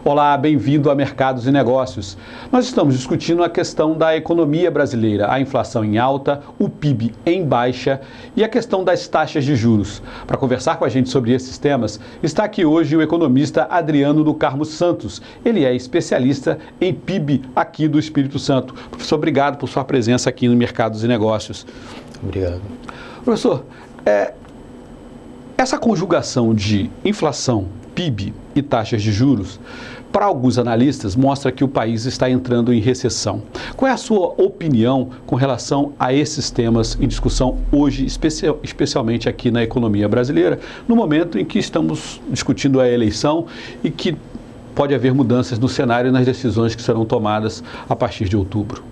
Olá, bem-vindo a Mercados e Negócios. Nós estamos discutindo a questão da economia brasileira, a inflação em alta, o PIB em baixa e a questão das taxas de juros. Para conversar com a gente sobre esses temas, está aqui hoje o economista Adriano do Carmo Santos. Ele é especialista em PIB aqui do Espírito Santo. Professor, obrigado por sua presença aqui no Mercados e Negócios. Obrigado. Professor, essa conjugação de inflação, PIB e taxas de juros, para alguns analistas, mostra que o país está entrando em recessão. Qual é a sua opinião com relação a esses temas em discussão hoje, especialmente aqui na economia brasileira, no momento em que estamos discutindo a eleição e que pode haver mudanças no cenário e nas decisões que serão tomadas a partir de outubro?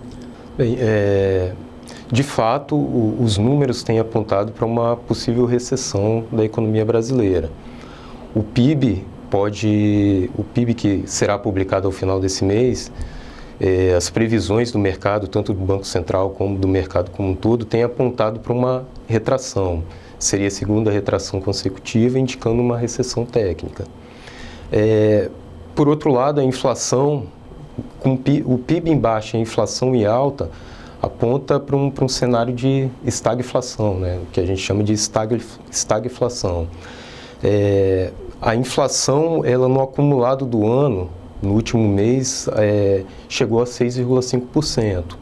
Bem, de fato, os números têm apontado para uma possível recessão da economia brasileira. O PIB que será publicado ao final desse mês, as previsões do mercado, tanto do Banco Central como do mercado como um todo, têm apontado para uma retração. Seria a segunda retração consecutiva, indicando uma recessão técnica. Por outro lado, a inflação, com o PIB em baixa e a inflação em alta, aponta para um cenário de estagflação, né? O que a gente chama de estagflação. A inflação, ela no acumulado do ano, no último mês, chegou a 6,5%.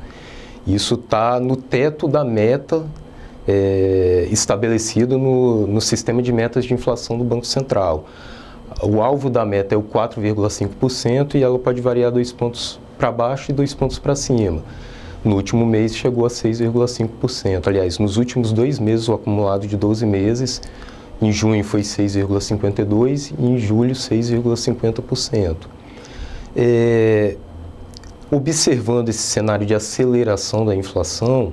Isso está no teto da meta estabelecido no sistema de metas de inflação do Banco Central. O alvo da meta é o 4,5% e ela pode variar 2 pontos para baixo e 2 pontos para cima. No último mês chegou a 6,5%. Aliás, nos últimos 2 meses, o acumulado de 12 meses, em junho foi 6,52% e em julho 6,50%. Observando esse cenário de aceleração da inflação,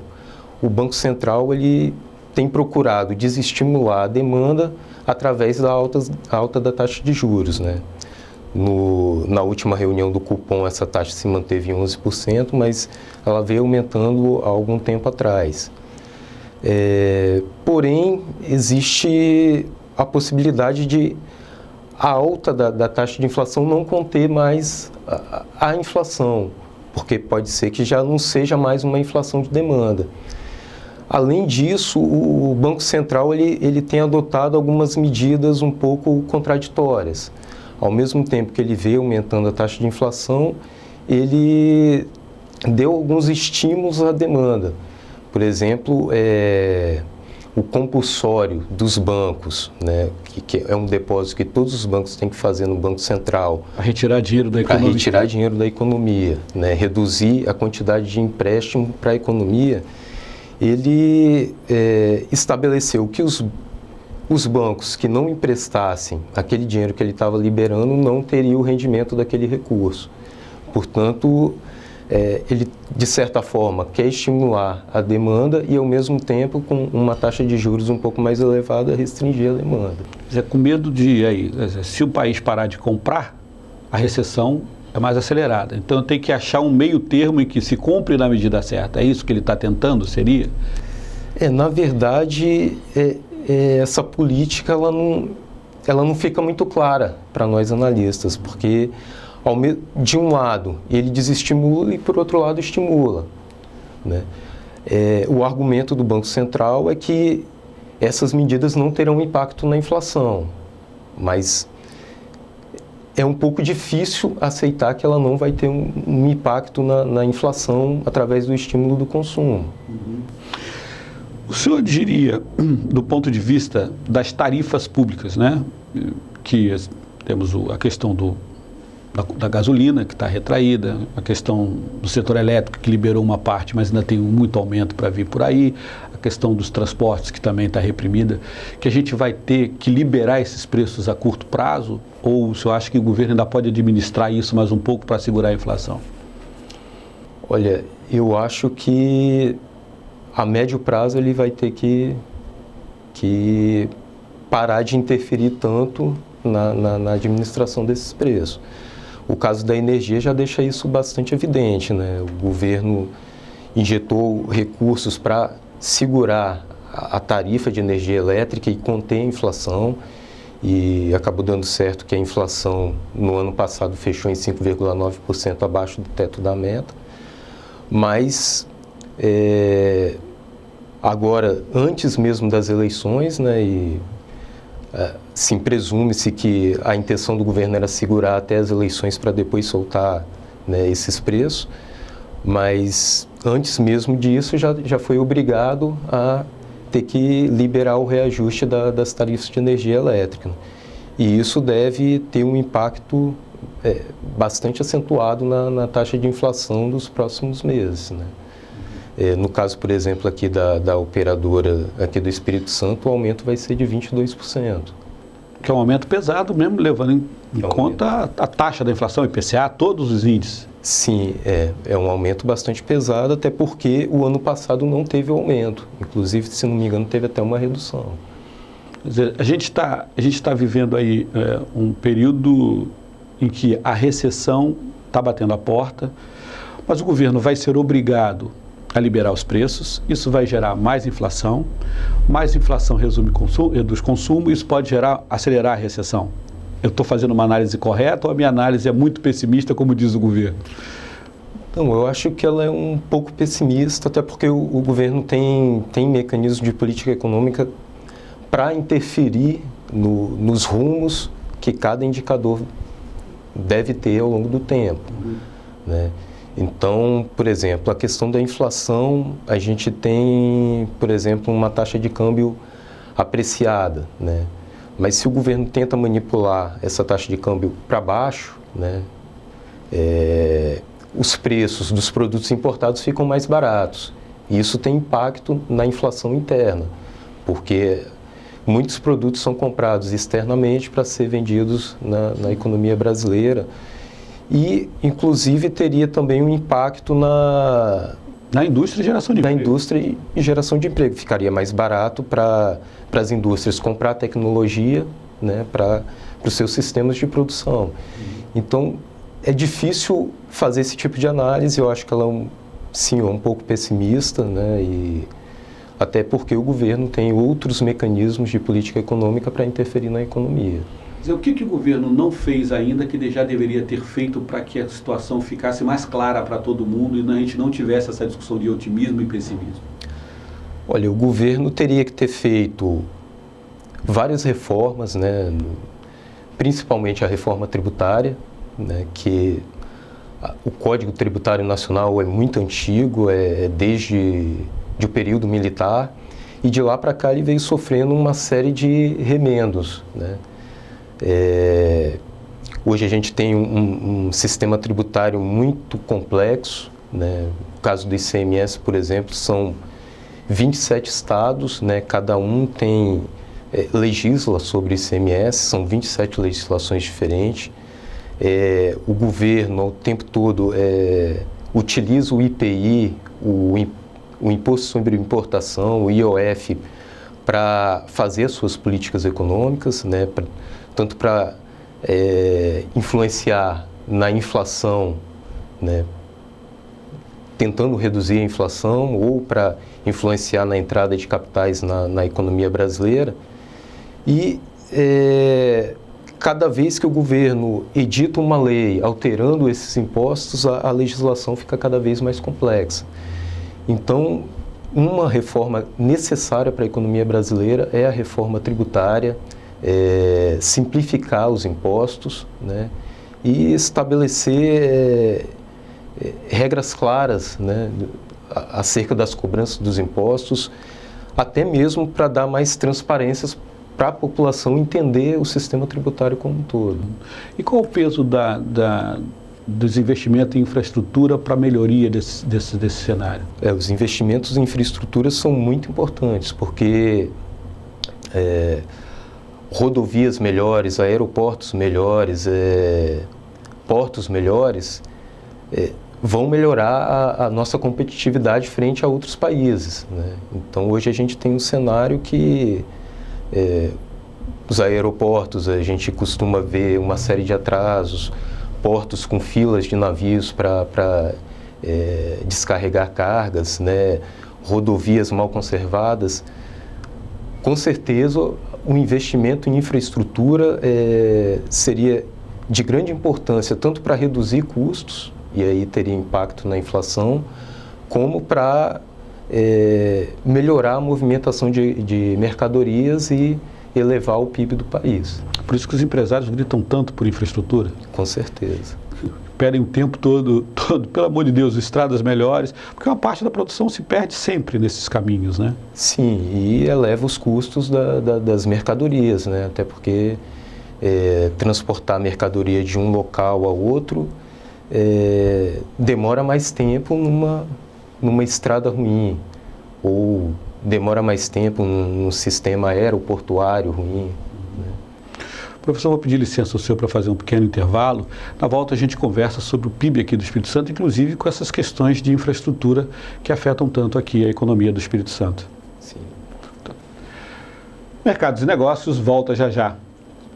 o Banco Central ele tem procurado desestimular a demanda através da alta da taxa de juros, né? Na última reunião do cupom, essa taxa se manteve em 11%, mas ela veio aumentando há algum tempo atrás. Porém, existe a possibilidade de a alta da taxa de inflação não conter mais a inflação, porque pode ser que já não seja mais uma inflação de demanda. Além disso, o Banco Central ele tem adotado algumas medidas um pouco contraditórias. Ao mesmo tempo que ele veio aumentando a taxa de inflação, ele deu alguns estímulos à demanda. Por exemplo, o compulsório dos bancos, né, que é um depósito que todos os bancos têm que fazer no Banco Central. Para retirar dinheiro da economia. Para retirar dinheiro da economia, né, reduzir a quantidade de empréstimo para a economia. Ele estabeleceu que os bancos que não emprestassem aquele dinheiro que ele estava liberando não teriam o rendimento daquele recurso. Portanto, ele, de certa forma, quer estimular a demanda e, ao mesmo tempo, com uma taxa de juros um pouco mais elevada, restringir a demanda. Com medo se o país parar de comprar, a recessão é mais acelerada. Então, tem que achar um meio termo em que se cumpre na medida certa. É isso que ele está tentando, seria? Na verdade, essa política ela não fica muito clara para nós analistas, porque de um lado ele desestimula e por outro lado estimula, né? O argumento do Banco Central é que essas medidas não terão impacto na inflação, mas é um pouco difícil aceitar que ela não vai ter um impacto na inflação através do estímulo do consumo. Uhum. O senhor diria, do ponto de vista das tarifas públicas, né, que temos a questão da gasolina, que está retraída, a questão do setor elétrico, que liberou uma parte, mas ainda tem muito aumento para vir por aí, a questão dos transportes, que também está reprimida, que a gente vai ter que liberar esses preços a curto prazo, ou o senhor acha que o governo ainda pode administrar isso mais um pouco para segurar a inflação? Olha, eu acho que a médio prazo ele vai ter que parar de interferir tanto na administração desses preços. O caso da energia já deixa isso bastante evidente, né? O governo injetou recursos para segurar a tarifa de energia elétrica e conter a inflação. e acabou dando certo que a inflação no ano passado fechou em 5,9% abaixo do teto da meta, mas agora, antes mesmo das eleições, né, sim, presume-se que a intenção do governo era segurar até as eleições para depois soltar, né, esses preços, mas antes mesmo disso já foi obrigado a ter que liberar o reajuste das tarifas de energia elétrica. E isso deve ter um impacto bastante acentuado na taxa de inflação dos próximos meses, né? No caso, por exemplo, aqui da operadora aqui do Espírito Santo, o aumento vai ser de 22%. Que é um aumento pesado mesmo, levando em conta a taxa da inflação, IPCA, todos os índices. Sim, é um aumento bastante pesado, até porque o ano passado não teve aumento. Inclusive, se não me engano, teve até uma redução. Quer dizer, a gente tá vivendo aí um período em que a recessão está batendo a porta, mas o governo vai ser obrigado a liberar os preços, isso vai gerar mais inflação reduz consumo, isso pode acelerar a recessão. Eu estou fazendo uma análise correta ou a minha análise é muito pessimista, como diz o governo? Não, eu acho que ela é um pouco pessimista, até porque o governo tem mecanismos de política econômica para interferir nos rumos que cada indicador deve ter ao longo do tempo, né? Então, por exemplo, a questão da inflação, a gente tem, por exemplo, uma taxa de câmbio apreciada, né? Mas se o governo tenta manipular essa taxa de câmbio para baixo, né, os preços dos produtos importados ficam mais baratos. E isso tem impacto na inflação interna, porque muitos produtos são comprados externamente para ser vendidos na economia brasileira. E, inclusive, teria também um impacto na indústria e geração de emprego. Na indústria e geração de emprego. Ficaria mais barato para as indústrias comprar tecnologia, né, para os seus sistemas de produção. Então, é difícil fazer esse tipo de análise. Eu acho que ela sim, é um pouco pessimista, né, e até porque o governo tem outros mecanismos de política econômica para interferir na economia. O que o governo não fez ainda que já deveria ter feito para que a situação ficasse mais clara para todo mundo e a gente não tivesse essa discussão de otimismo e pessimismo? Olha, o governo teria que ter feito várias reformas, né, principalmente a reforma tributária, né, que o Código Tributário Nacional é muito antigo, desde o período militar, e de lá para cá ele veio sofrendo uma série de remendos, né? Hoje a gente tem um sistema tributário muito complexo, né? No caso do ICMS, por exemplo, são 27 estados, né? Cada um legisla sobre ICMS, são 27 legislações diferentes. O governo, o tempo todo, utiliza o IPI, o Imposto sobre Importação, o IOF, para fazer as suas políticas econômicas, né? Tanto para influenciar na inflação, né, tentando reduzir a inflação, ou para influenciar na entrada de capitais na economia brasileira. E cada vez que o governo edita uma lei alterando esses impostos, a legislação fica cada vez mais complexa. Então, uma reforma necessária para a economia brasileira é a reforma tributária, simplificar os impostos, né, e estabelecer regras claras, né, acerca das cobranças dos impostos, até mesmo para dar mais transparências para a população entender o sistema tributário como um todo. E qual o peso dos investimentos em infraestrutura para a melhoria desse cenário? Os investimentos em infraestrutura são muito importantes, porque rodovias melhores, aeroportos melhores, portos melhores, vão melhorar a nossa competitividade frente a outros países, né? Então, hoje a gente tem um cenário que os aeroportos, a gente costuma ver uma série de atrasos, portos com filas de navios para descarregar cargas, né? Rodovias mal conservadas. Com certeza, o investimento em infraestrutura seria de grande importância, tanto para reduzir custos, e aí teria impacto na inflação, como para melhorar a movimentação de mercadorias e elevar o PIB do país. Por isso que os empresários gritam tanto por infraestrutura? Com certeza. Pedem o tempo todo, pelo amor de Deus, estradas melhores, porque uma parte da produção se perde sempre nesses caminhos, né? Sim, e eleva os custos das mercadorias, né? Até porque transportar mercadoria de um local a outro demora mais tempo numa estrada ruim, ou demora mais tempo num sistema aeroportuário ruim. Professor, vou pedir licença ao senhor para fazer um pequeno intervalo. Na volta a gente conversa sobre o PIB aqui do Espírito Santo, inclusive com essas questões de infraestrutura que afetam tanto aqui a economia do Espírito Santo. Sim. Então, Mercados e Negócios volta já já,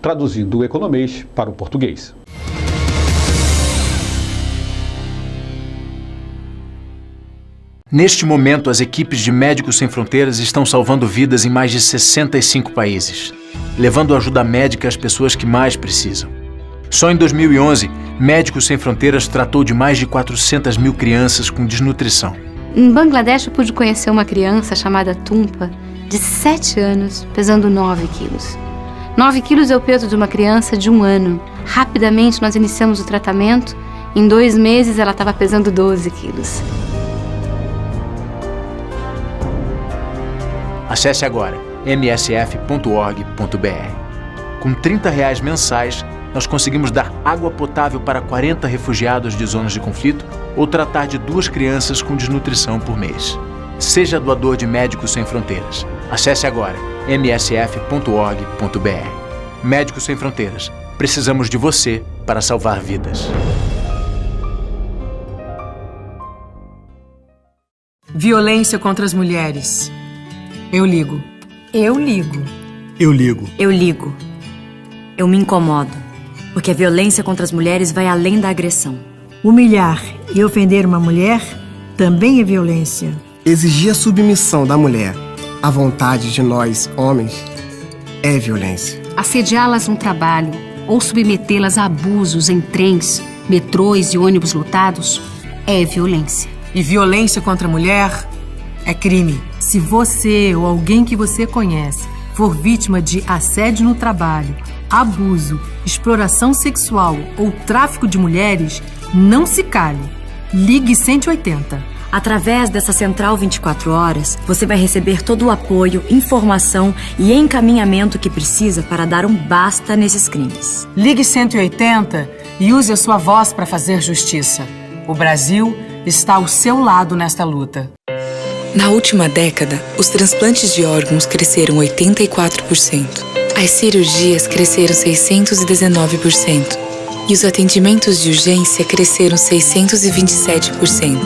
traduzindo o economês para o português. Neste momento, as equipes de Médicos Sem Fronteiras estão salvando vidas em mais de 65 países, levando ajuda médica às pessoas que mais precisam. Só em 2011, Médicos Sem Fronteiras tratou de mais de 400 mil crianças com desnutrição. Em Bangladesh, eu pude conhecer uma criança chamada Tumpa, de 7 anos, pesando 9 quilos. 9 quilos é o peso de uma criança de 1 ano. Rapidamente, nós iniciamos o tratamento. Em 2 meses, ela estava pesando 12 quilos. Acesse agora msf.org.br. Com R$30 mensais, nós conseguimos dar água potável para 40 refugiados de zonas de conflito ou tratar de 2 crianças com desnutrição por mês. Seja doador de Médicos Sem Fronteiras. Acesse agora msf.org.br. Médicos Sem Fronteiras. Precisamos de você para salvar vidas. Violência contra as mulheres. Eu ligo. Eu ligo. Eu ligo. Eu ligo. Eu me incomodo, porque a violência contra as mulheres vai além da agressão. Humilhar e ofender uma mulher também é violência. Exigir a submissão da mulher à vontade de nós, homens, é violência. Assediá-las no trabalho ou submetê-las a abusos em trens, metrôs e ônibus lotados é violência. E violência contra a mulher é crime. Se você ou alguém que você conhece for vítima de assédio no trabalho, abuso, exploração sexual ou tráfico de mulheres, não se cale. Ligue 180. Através dessa Central 24 Horas, você vai receber todo o apoio, informação e encaminhamento que precisa para dar um basta nesses crimes. Ligue 180 e use a sua voz para fazer justiça. O Brasil está ao seu lado nesta luta. Na última década, os transplantes de órgãos cresceram 84%. As cirurgias cresceram 619%. E os atendimentos de urgência cresceram 627%.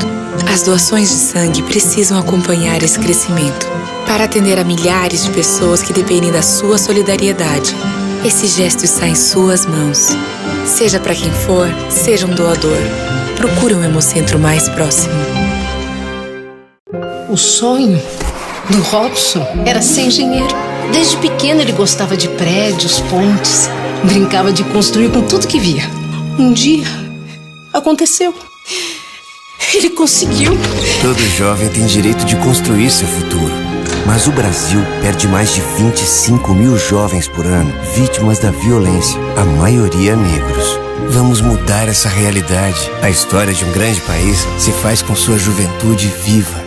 As doações de sangue precisam acompanhar esse crescimento para atender a milhares de pessoas que dependem da sua solidariedade. Esse gesto está em suas mãos. Seja para quem for, seja um doador. Procure um Hemocentro mais próximo. O sonho do Robson era ser engenheiro. Desde pequeno ele gostava de prédios, pontes, brincava de construir com tudo que via. Um dia, aconteceu. Ele conseguiu. Todo jovem tem direito de construir seu futuro. Mas o Brasil perde mais de 25 mil jovens por ano, vítimas da violência, a maioria negros. Vamos mudar essa realidade. A história de um grande país se faz com sua juventude viva.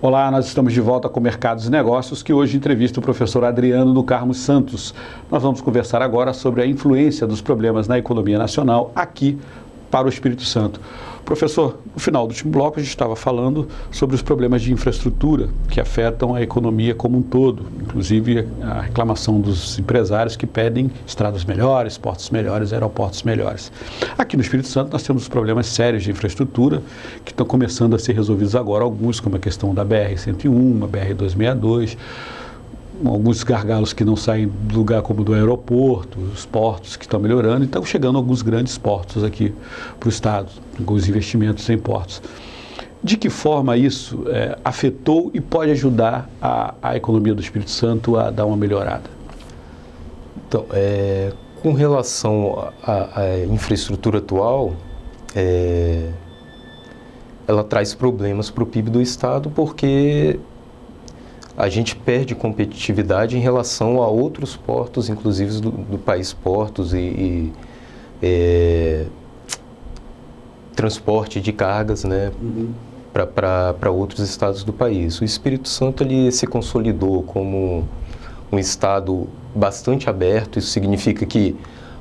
Olá, nós estamos de volta com Mercados e Negócios, que hoje entrevista o professor Adriano do Carmo Santos. Nós vamos conversar agora sobre a influência dos problemas na economia nacional aqui para o Espírito Santo. Professor, no final do último bloco a gente estava falando sobre os problemas de infraestrutura que afetam a economia como um todo, inclusive a reclamação dos empresários que pedem estradas melhores, portos melhores, aeroportos melhores. Aqui no Espírito Santo nós temos problemas sérios de infraestrutura que estão começando a ser resolvidos agora, alguns como a questão da BR-101, a BR-262, alguns gargalos que não saem do lugar como do aeroporto, os portos que estão melhorando, e estão chegando alguns grandes portos aqui para o estado, alguns investimentos em portos. De que forma isso afetou e pode ajudar a economia do Espírito Santo a dar uma melhorada? Então, com relação à infraestrutura atual, ela traz problemas para o PIB do Estado, porque a gente perde competitividade em relação a outros portos, inclusive do país, portos e transporte de cargas, né, para outros estados do país. O Espírito Santo ele se consolidou como um estado bastante aberto. Isso significa que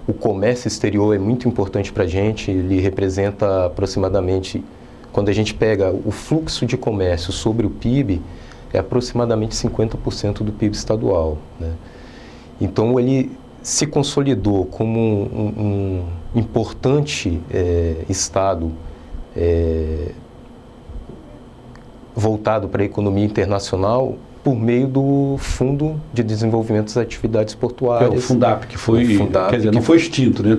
o comércio exterior é muito importante para a gente. Ele representa aproximadamente, quando a gente pega o fluxo de comércio sobre o PIB, é aproximadamente 50% do PIB estadual, né? Então ele se consolidou como um importante estado voltado para a economia internacional por meio do Fundo de Desenvolvimento das Atividades Portuárias. O Fundap, que foi, quer dizer, não foi extinto, né?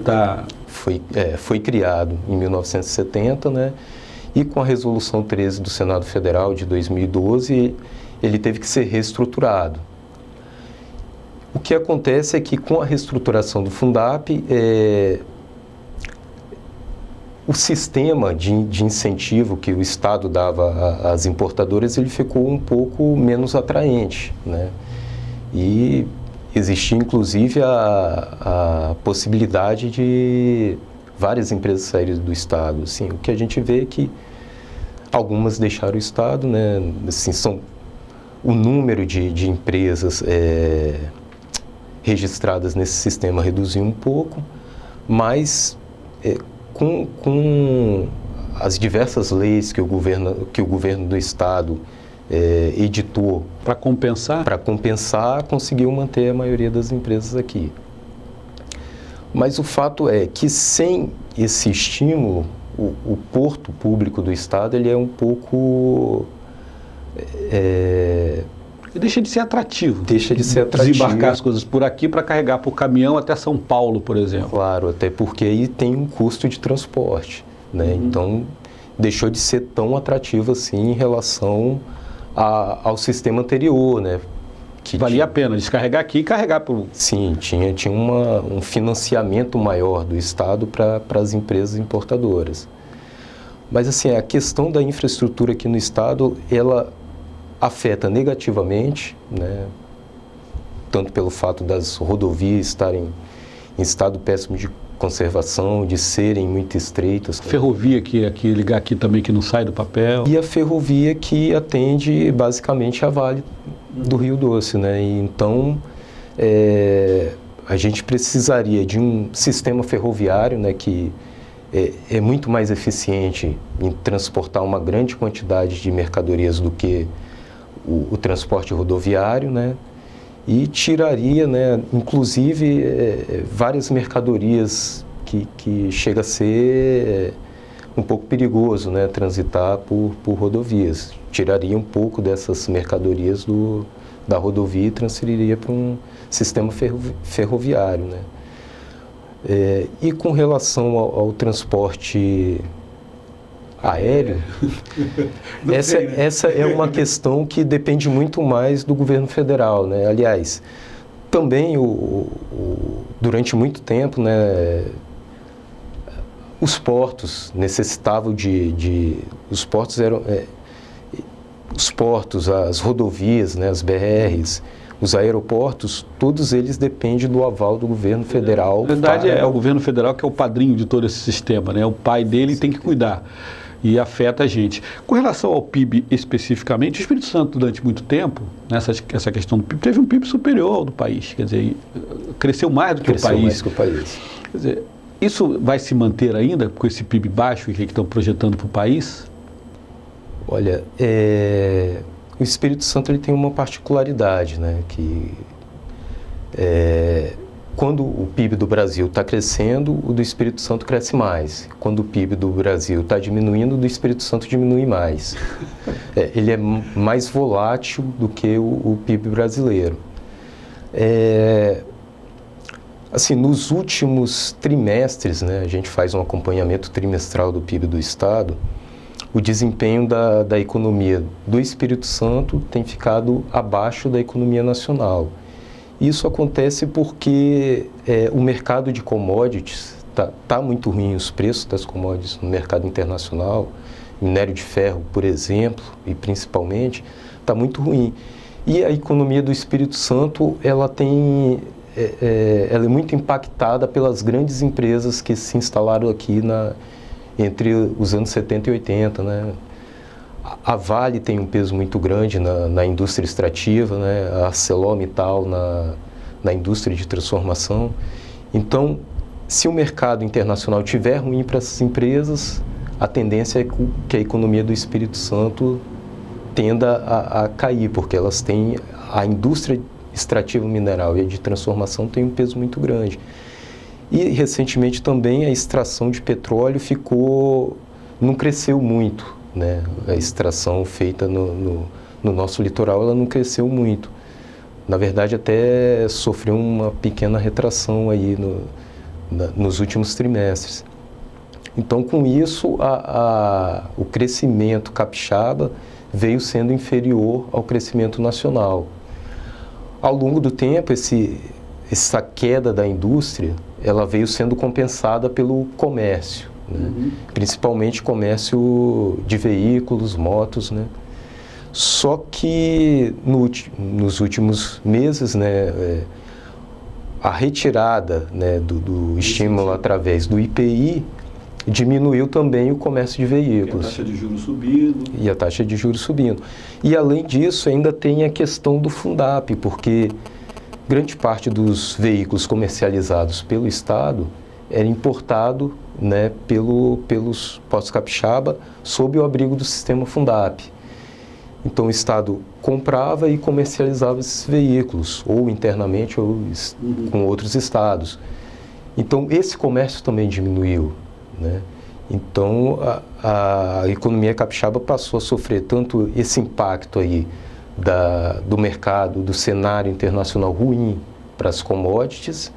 Foi criado em 1970, né? E com a Resolução 13 do Senado Federal de 2012, ele teve que ser reestruturado. O que acontece é que com a reestruturação do Fundap, o sistema de incentivo que o Estado dava às importadoras, ele ficou um pouco menos atraente, né? E existia inclusive a possibilidade de várias empresas saírem do Estado. Assim, o que a gente vê é que algumas deixaram o Estado, né? Assim, o número de empresas registradas nesse sistema reduziu um pouco, mas com as diversas leis que o governo do Estado editou para compensar, conseguiu manter a maioria das empresas aqui. Mas o fato é que sem esse estímulo, o porto público do Estado ele é um pouco deixa de ser atrativo. Deixa de ser atrativo. Desembarcar as coisas por aqui para carregar por caminhão até São Paulo, por exemplo. Claro, até porque aí tem um custo de transporte, né? Então, deixou de ser tão atrativo assim em relação ao sistema anterior, né? Que valia a pena descarregar aqui e carregar por... Sim, tinha um financiamento maior do Estado para as empresas importadoras. Mas assim, a questão da infraestrutura aqui no Estado, ela afeta negativamente, né? Tanto pelo fato das rodovias estarem em estado péssimo de conservação, de serem muito estreitas. Ferrovia que ligar aqui também, que não sai do papel. E a ferrovia que atende basicamente a Vale do Rio Doce, né? E então, a gente precisaria de um sistema ferroviário, né, que é muito mais eficiente em transportar uma grande quantidade de mercadorias do que o transporte rodoviário, né? E tiraria, né, inclusive, várias mercadorias que chega a ser um pouco perigoso, né, transitar por rodovias. Tiraria um pouco dessas mercadorias da rodovia e transferiria para um sistema ferroviário, né? E com relação ao transporte aéreo, essa é uma questão que depende muito mais do governo federal, né? Aliás, também durante muito tempo, né, os portos necessitavam os portos eram os portos, as rodovias, né, as BRs, os aeroportos, todos eles dependem do aval do governo federal. Na verdade, é o governo federal que é o padrinho de todo esse sistema, né? O pai dele tem que cuidar. E afeta a gente. Com relação ao PIB especificamente, o Espírito Santo, durante muito tempo, essa questão do PIB, teve um PIB superior ao do país. Quer dizer, cresceu mais do que o país. Mais que o país. Quer dizer, isso vai se manter ainda com esse PIB baixo que estão projetando para o país? Olha, o Espírito Santo ele tem uma particularidade, né? Que quando o PIB do Brasil está crescendo, o do Espírito Santo cresce mais. Quando o PIB do Brasil está diminuindo, o do Espírito Santo diminui mais. Ele é mais volátil do que o PIB brasileiro. Assim, nos últimos trimestres, né, a gente faz um acompanhamento trimestral do PIB do Estado, o desempenho da economia do Espírito Santo tem ficado abaixo da economia nacional. Isso acontece porque o mercado de commodities está muito ruim, os preços das commodities no mercado internacional, minério de ferro, por exemplo, e principalmente, está muito ruim. E a economia do Espírito Santo, ela é muito impactada pelas grandes empresas que se instalaram aqui entre os anos 70 e 80, né? A Vale tem um peso muito grande na indústria extrativa, né? A ArcelorMittal na indústria de transformação. Então, se o mercado internacional estiver ruim para essas empresas, a tendência é que a economia do Espírito Santo tenda a cair, porque elas têm a indústria extrativa mineral e a de transformação tem um peso muito grande. E recentemente também a extração de petróleo não cresceu muito, né? A extração feita no nosso litoral, ela não cresceu muito. Na verdade, até sofreu uma pequena retração aí nos últimos trimestres. Então, com isso, o crescimento capixaba veio sendo inferior ao crescimento nacional. Ao longo do tempo, essa queda da indústria, ela veio sendo compensada pelo comércio, né? Principalmente comércio de veículos, motos, né? Só que nos últimos meses, né, a retirada, né, do estímulo através do IPI diminuiu também o comércio de veículos. E a taxa de juros subindo. E a taxa de juros subindo. E além disso, ainda tem a questão do Fundap, porque grande parte dos veículos comercializados pelo Estado era importado, né, pelos postos capixaba sob o abrigo do sistema Fundap. Então o Estado comprava e comercializava esses veículos, ou internamente ou com outros estados. Então esse comércio também diminuiu, né? Então a economia capixaba passou a sofrer tanto esse impacto aí do mercado, do cenário internacional ruim para as commodities,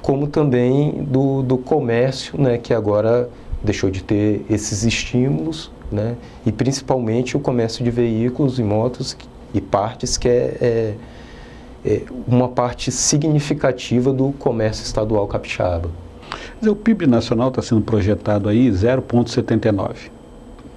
como também do comércio, né, que agora deixou de ter esses estímulos, né, e principalmente o comércio de veículos e motos e partes, que é uma parte significativa do comércio estadual capixaba. O PIB nacional está sendo projetado aí 0,79. O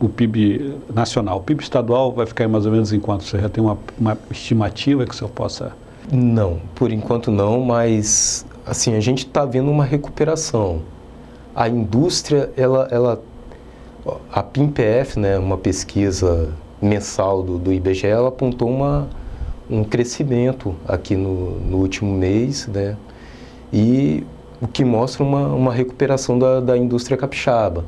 PIB nacional. O PIB estadual vai ficar mais ou menos em quanto? Você já tem uma estimativa que o senhor possa... Não, por enquanto não, mas assim, a gente está vendo uma recuperação. A indústria, a PIMPF, né, uma pesquisa mensal do IBGE, ela apontou um crescimento aqui no último mês, né, e o que mostra uma recuperação da indústria capixaba.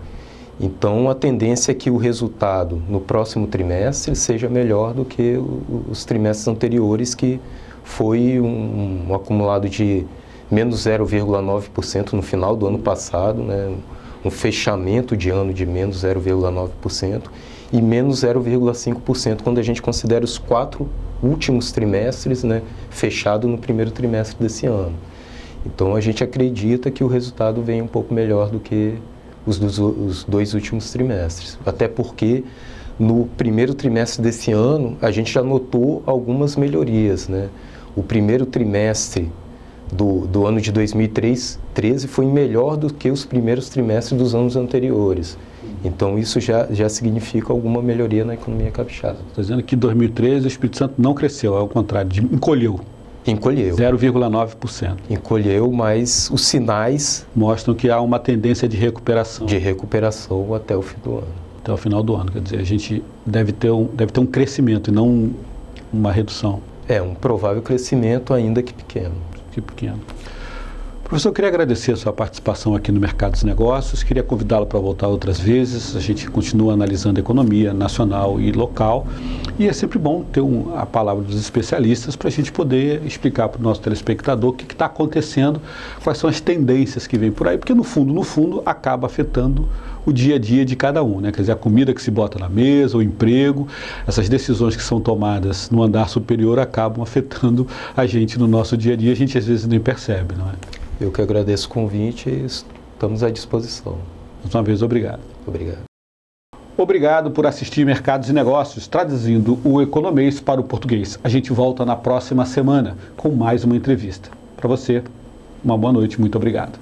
Então, a tendência é que o resultado no próximo trimestre seja melhor do que os trimestres anteriores, que foi um acumulado de menos 0,9% no final do ano passado, né? Um fechamento de ano de menos 0,9% e menos 0,5% quando a gente considera os 4 últimos trimestres, né, fechado no primeiro trimestre desse ano. Então a gente acredita que o resultado venha um pouco melhor do que os 2 últimos trimestres, até porque no primeiro trimestre desse ano a gente já notou algumas melhorias, né? O primeiro trimestre do ano de 2013 foi melhor do que os primeiros trimestres dos anos anteriores. Então isso já significa alguma melhoria na economia capixaba. Está dizendo que em 2013 o Espírito Santo não cresceu, ao contrário, encolheu. Encolheu. 0,9%. Encolheu, mas os sinais mostram que há uma tendência de recuperação. De recuperação até o fim do ano. Até o final do ano, quer dizer, a gente deve ter um crescimento e não uma redução. Um provável crescimento, ainda que pequeno. Professor, eu queria agradecer a sua participação aqui no Mercado dos Negócios, queria convidá-lo para voltar outras vezes. A gente continua analisando a economia nacional e local e é sempre bom ter a palavra dos especialistas para a gente poder explicar para o nosso telespectador o que está acontecendo, quais são as tendências que vêm por aí, porque no fundo acaba afetando o dia a dia de cada um, né? Quer dizer, a comida que se bota na mesa, o emprego, essas decisões que são tomadas no andar superior acabam afetando a gente no nosso dia a dia, a gente às vezes nem percebe, não é? Eu que agradeço o convite e estamos à disposição. Mais uma vez, obrigado. Obrigado. Obrigado por assistir Mercados e Negócios, traduzindo o economês para o português. A gente volta na próxima semana com mais uma entrevista. Para você, uma boa noite, muito obrigado.